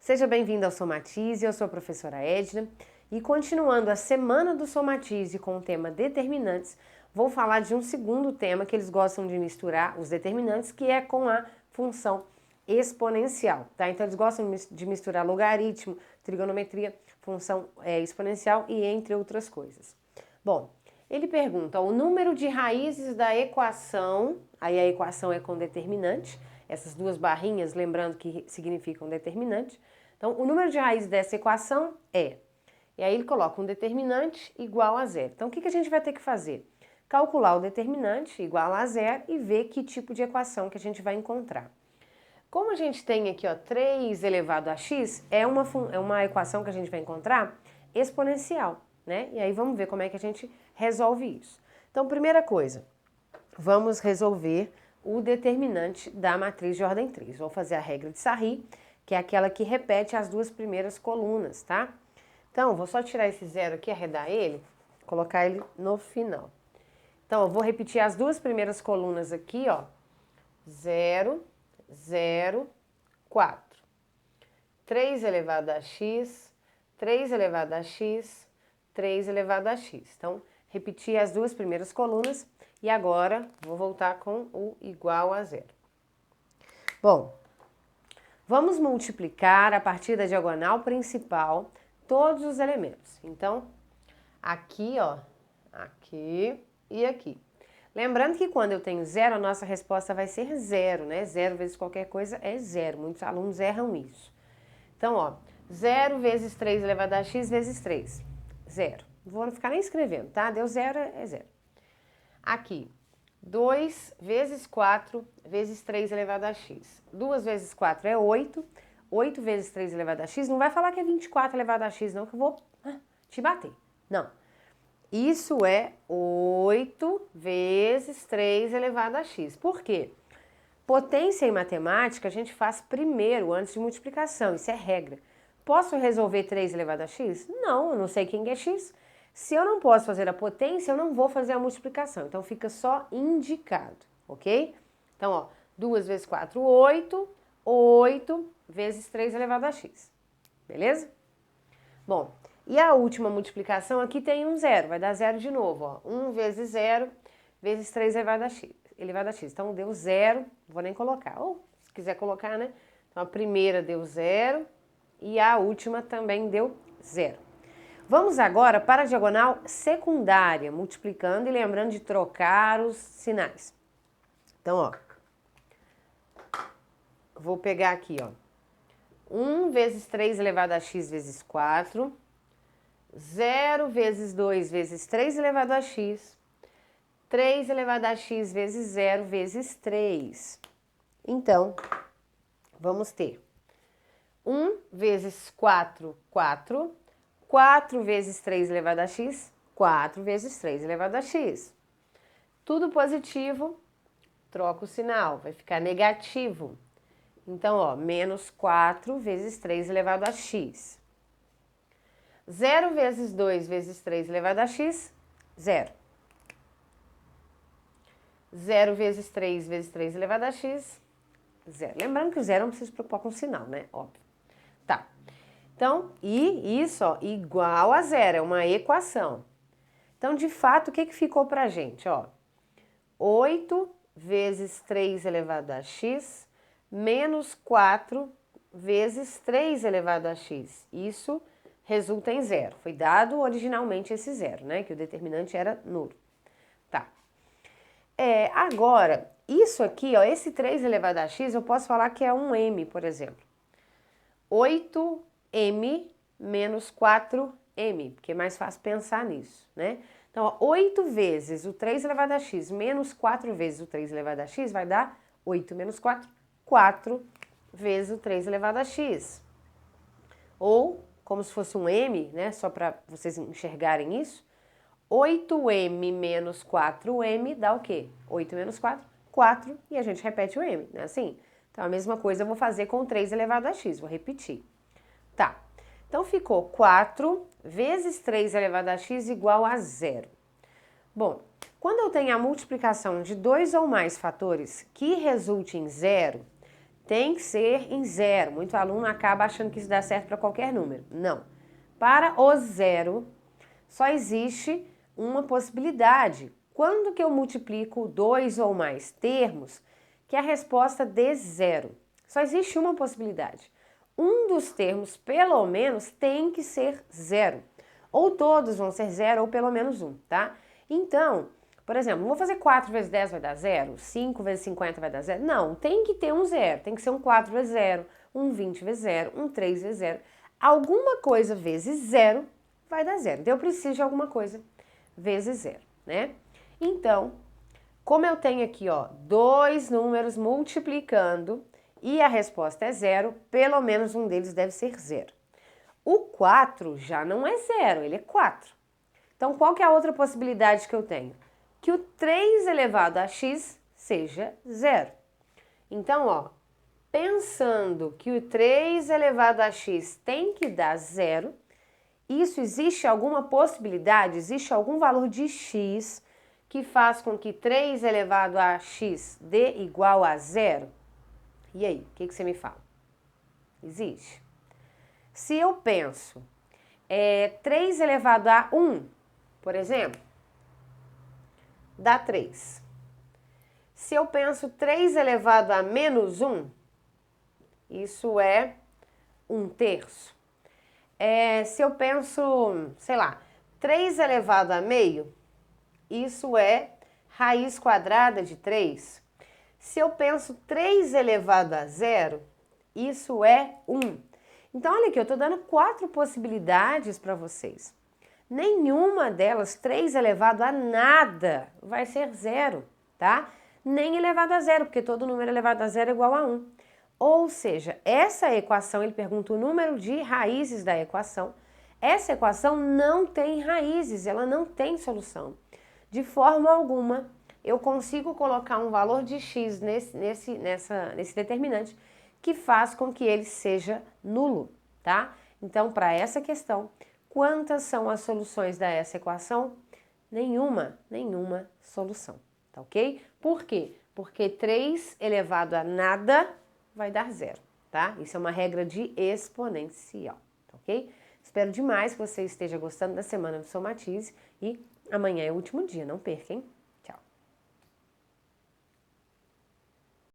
Seja bem-vindo ao Somatize, eu sou a professora Edna e continuando a semana do Somatize com o tema determinantes, vou falar de um segundo tema que eles gostam de misturar, os determinantes, que é com a função exponencial, tá? Então eles gostam de misturar logaritmo, trigonometria, função exponencial e entre outras coisas. Bom, ele pergunta o número de raízes da equação, aí a equação é com determinante, essas duas barrinhas, lembrando que significam determinante. Então, o número de raízes dessa equação é, e aí ele coloca um determinante igual a zero. Então, o que a gente vai ter que fazer? Calcular o determinante igual a zero e ver que tipo de equação que a gente vai encontrar. Como a gente tem aqui, ó, 3 elevado a x, é uma equação que a gente vai encontrar exponencial, né? E aí vamos ver como é que a gente resolve isso. Então, primeira coisa, vamos resolver o determinante da matriz de ordem 3. Vou fazer a regra de Sarry, que é aquela que repete as duas primeiras colunas, tá? Então, vou só tirar esse zero aqui, arredar ele, colocar ele no final. Então, eu vou repetir as duas primeiras colunas aqui, ó. 0, 0, 4. 3 elevado a x, 3 elevado a x, 3 elevado a x. Então, repetir as duas primeiras colunas e agora vou voltar com o igual a zero. Bom, vamos multiplicar a partir da diagonal principal todos os elementos. Então, aqui, ó, aqui e aqui. Lembrando que quando eu tenho zero, a nossa resposta vai ser zero, né? Zero vezes qualquer coisa é zero. Muitos alunos erram isso. Então, ó, 0 vezes 3 elevado a x vezes 3. Zero. Não vou ficar nem escrevendo, tá? Deu zero, é zero. Aqui, 2 vezes 4 vezes 3 elevado a x. 2 vezes 4 é 8. 8 vezes 3 elevado a x, não vai falar que é 24 elevado a x, não, que eu vou te bater. Não. Isso é 8 vezes 3 elevado a x. Por quê? Potência em matemática a gente faz primeiro, antes de multiplicação, isso é regra. Posso resolver 3 elevado a x? Não, eu não sei quem é x. Se eu não posso fazer a potência, eu não vou fazer a multiplicação. Então, fica só indicado, ok? Então, ó, 2 vezes 4, 8. 8 vezes 3 elevado a x. Beleza? Bom, e a última multiplicação aqui tem um zero. Vai dar zero de novo, ó. 1 vezes 0 vezes 3 elevado a x. Então, deu zero. Não vou nem colocar. Ou, se quiser colocar, né? Então, a primeira deu zero e a última também deu zero. Vamos agora para a diagonal secundária, multiplicando e lembrando de trocar os sinais. Então, ó, vou pegar aqui, ó, 1 vezes 3 elevado a x vezes 4, 0 vezes 2 vezes 3 elevado a x, 3 elevado a x vezes 0 vezes 3. Então, vamos ter 1 vezes 4, 4. 4 vezes 3 elevado a x, 4 vezes 3 elevado a x. Tudo positivo, troca o sinal, vai ficar negativo. Então, ó, menos 4 vezes 3 elevado a x. 0 vezes 2 vezes 3 elevado a x, 0. 0 vezes 3 vezes 3 elevado a x, 0. Lembrando que o zero não precisa se preocupar com o sinal, né? Óbvio. Tá. Então, e isso, ó, igual a zero, é uma equação. Então, de fato, o que ficou pra gente, ó? 8 vezes 3 elevado a x menos 4 vezes 3 elevado a x. Isso resulta em zero. Foi dado originalmente esse zero, né? Que o determinante era nulo. Tá. Agora, isso aqui, ó, esse 3 elevado a x, eu posso falar que é um m, por exemplo. 8m menos 4m, porque é mais fácil pensar nisso, né? Então, ó, 8 vezes o 3 elevado a x menos 4 vezes o 3 elevado a x vai dar 8 menos 4, 4 vezes o 3 elevado a x. Ou, como se fosse um m, né? Só para vocês enxergarem isso. 8m menos 4m dá o quê? 8 menos 4, 4, e a gente repete o m, né? Assim. Então, a mesma coisa eu vou fazer com o 3 elevado a x, vou repetir. Tá, então ficou 4 vezes 3 elevado a x igual a zero. Bom, quando eu tenho a multiplicação de dois ou mais fatores que resulte em zero, tem que ser em zero. Muito aluno acaba achando que isso dá certo para qualquer número. Não. Para o zero, só existe uma possibilidade. Quando que eu multiplico 2 ou mais termos, que a resposta dê zero. Só existe uma possibilidade. Um dos termos, pelo menos, tem que ser zero. Ou todos vão ser zero, ou pelo menos um, tá? Então, por exemplo, não vou fazer 4 vezes 10 vai dar zero, 5 vezes 50 vai dar zero. Não, tem que ter um zero. Tem que ser um 4 vezes zero, um 20 vezes zero, um 3 vezes zero. Alguma coisa vezes zero vai dar zero. Então, eu preciso de alguma coisa vezes zero, né? Então, como eu tenho aqui, ó, dois números multiplicando e a resposta é zero, pelo menos um deles deve ser zero. O 4 já não é zero, ele é 4. Então, qual que é a outra possibilidade que eu tenho? Que o 3 elevado a x seja zero. Então, ó, pensando que o 3 elevado a x tem que dar zero, isso existe alguma possibilidade, existe algum valor de x que faz com que 3 elevado a x dê igual a zero? E aí, o que você me fala? Existe. Se eu penso 3 elevado a 1, por exemplo, dá 3. Se eu penso 3 elevado a menos 1, isso é 1/3. Se eu penso, sei lá, 3 elevado a meio, isso é raiz quadrada de 3. Se eu penso 3 elevado a zero, isso é 1. Então, olha aqui, eu estou dando 4 possibilidades para vocês. Nenhuma delas, 3 elevado a nada, vai ser zero, tá? Nem elevado a zero, porque todo número elevado a zero é igual a 1. Ou seja, essa equação, ele pergunta o número de raízes da equação. Essa equação não tem raízes, ela não tem solução. De forma alguma, eu consigo colocar um valor de x nesse determinante que faz com que ele seja nulo, tá? Então, para essa questão, quantas são as soluções dessa equação? Nenhuma solução, tá ok? Por quê? Porque 3 elevado a nada vai dar zero, tá? Isso é uma regra de exponencial, tá ok? Espero demais que você esteja gostando da semana do Somatize e amanhã é o último dia, não perca, hein?